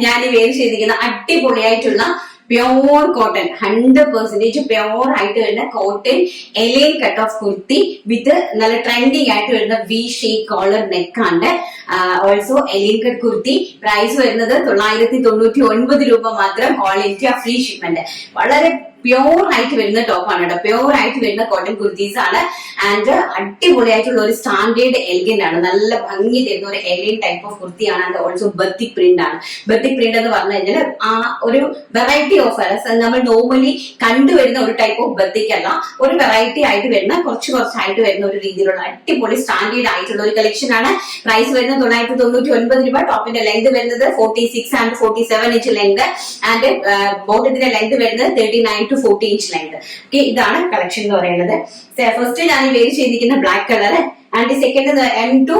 ഞാൻ ഈ വെയർ ചെയ്തിരിക്കുന്ന അടിപൊളിയായിട്ടുള്ള പ്യോർ കോട്ടൺ 100% പ്യോർ ആയിട്ട് വരുന്ന cotton A line cut of kurti with നല്ല ട്രെൻഡിങ് ആയിട്ട് വരുന്ന വി ഷേപ്പ് കോളർ നെക്കാണ്. Also A line cut kurti price വരുന്നത് 999 രൂപ മാത്രം. All India free shipment. വളരെ പ്യോർ ആയിട്ട് വരുന്ന ടോപ്പാണ് കേട്ടോ. പ്യോർ ആയിട്ട് വരുന്ന കോട്ടൺ കുർത്തീസ് ആണ്. ആൻഡ് അടിപൊളിയായിട്ടുള്ള ഒരു സ്റ്റാൻഡേർഡ് എലിഗന്റ് ആണ്. നല്ല ഭംഗി തരുന്ന ഒരു എലിയൻ ടൈപ്പ് ഓഫ് കുർത്തിയാണ്. ആൻഡ് ഓൾസോ ബത്തിക് പ്രിന്റ് ആണ്. ബത്തിക് പ്രിന്റ് എന്ന് പറഞ്ഞു കഴിഞ്ഞാൽ ആ ഒരു വെറൈറ്റി ഓഫ് നമ്മൾ നോർമലി കണ്ടുവരുന്ന ഒരു ടൈപ്പ് ഓഫ് ബത്തിക് അല്ല, ഒരു വെറൈറ്റി ആയിട്ട് വരുന്ന കുറച്ചായിട്ട് വരുന്ന ഒരു രീതിയിലുള്ള അടിപൊളി സ്റ്റാൻഡേർഡ് ആയിട്ടുള്ള ഒരു കളക്ഷൻ ആണ്. പ്രൈസ് വരുന്നത് 999 രൂപ. ടോപ്പിന്റെ ലെങ്ത് വരുന്നത് 46 ആൻഡ് 47 ഇഞ്ച് ലെങ്ത്. ആൻഡ് ബോട്ടത്തിന്റെ ലെങ്ത് വരുന്നത് 39 to 40 ഇഞ്ച് ലെങ്ത്. ഓക്കെ, ഇതാണ് കളക്ഷൻ എന്ന് പറയുന്നത്. ഫസ്റ്റ് ഞാൻ വെയർ ചെയ്തിരിക്കുന്ന black colour. And second M2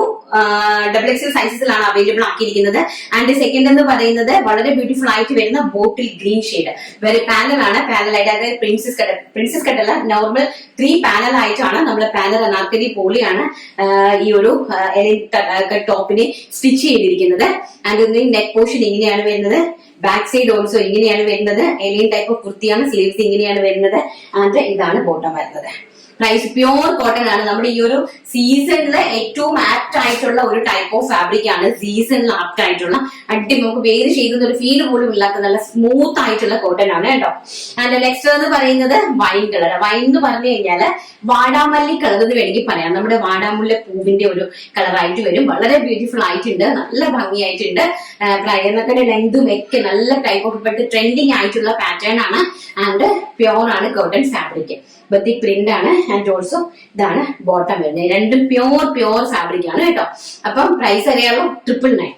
XXL സൈസസിലാണ് അവൈലബിൾ ആക്കിയിരിക്കുന്നത്. ആൻഡ് സെക്കൻഡ് എന്ന് പറയുന്നത് വളരെ ബ്യൂട്ടിഫുൾ ആയിട്ട് വരുന്ന bottle green shade. Very panel ആണ്. പാനൽ ആയിട്ട്, അതായത് പ്രിൻസസ് കട്ട് അല്ല, നോർമൽ 3 പാനൽ ആയിട്ടാണ് നമ്മൾ പാനൽ അനാർക്കലി പോളിയാണ് ഈ ഒരു ടോപ്പിനെ സ്റ്റിച്ച് ചെയ്തിരിക്കുന്നത്. ആൻഡ് നെക്ക് പോർഷൻ ഇങ്ങനെയാണ് വരുന്നത്. ബാക്ക് സൈഡ് ഓൾസോ ഇങ്ങനെയാണ് വരുന്നത്. എലിയൻ ടൈപ്പ് ഓഫ് കുർത്തിയാണ്. സ്ലീവ്സ് ഇങ്ങനെയാണ് വരുന്നത്. ആൻഡ് ഇതാണ് ബോട്ടം വരുന്നത്. പ്രൈസ് പ്യോർ കോട്ടൺ ആണ്. നമ്മുടെ ഈ ഒരു സീസണിൽ ഏറ്റവും ആപ്റ്റ് ആയിട്ടുള്ള ഒരു ടൈപ്പ് ഓഫ് ഫാബ്രിക് ആണ്. സീസണിൽ ആപ്റ്റ് ആയിട്ടുള്ള നമുക്ക് വേര് ചെയ്യുന്ന ഒരു ഫീൽ പോലും ഇല്ലാത്ത നല്ല സ്മൂത്ത് ആയിട്ടുള്ള കോട്ടൺ ആണ് കേട്ടോ. ആൻഡ് നെക്സ്റ്റ് എന്ന് പറയുന്നത് വൈൻ കളർ. വൈൻ എന്ന് പറഞ്ഞു കഴിഞ്ഞാല് വാടാമല്ലി കളർ എന്ന് വേണമെങ്കിൽ പറയാം. നമ്മുടെ വാടാമുല്ല പൂവിന്റെ ഒരു കളറായിട്ട് വരും. വളരെ ബ്യൂട്ടിഫുൾ ആയിട്ടുണ്ട്. നല്ല ഭംഗിയായിട്ടുണ്ട്. എന്നൊക്കെ ലെങ്തും ഒക്കെ നല്ല ടൈപ്പ് ഓഫ് ഇപ്പോഴത്തെ ട്രെൻഡിങ് ആയിട്ടുള്ള പാറ്റേൺ ആണ്. ആൻഡ് പ്യോർ ആണ് കോട്ടൺ ഫാബ്രിക്. ബത്തിക് പ്രിന്റ് ആണ്. ആൻഡ് ഓൾസോ ഇതാണ് ബോട്ടം വരുന്നത്. രണ്ടും പ്യോർ ഫാബ്രിക് ആണ് കേട്ടോ. അപ്പം പ്രൈസ് അറിയാമോ? 999.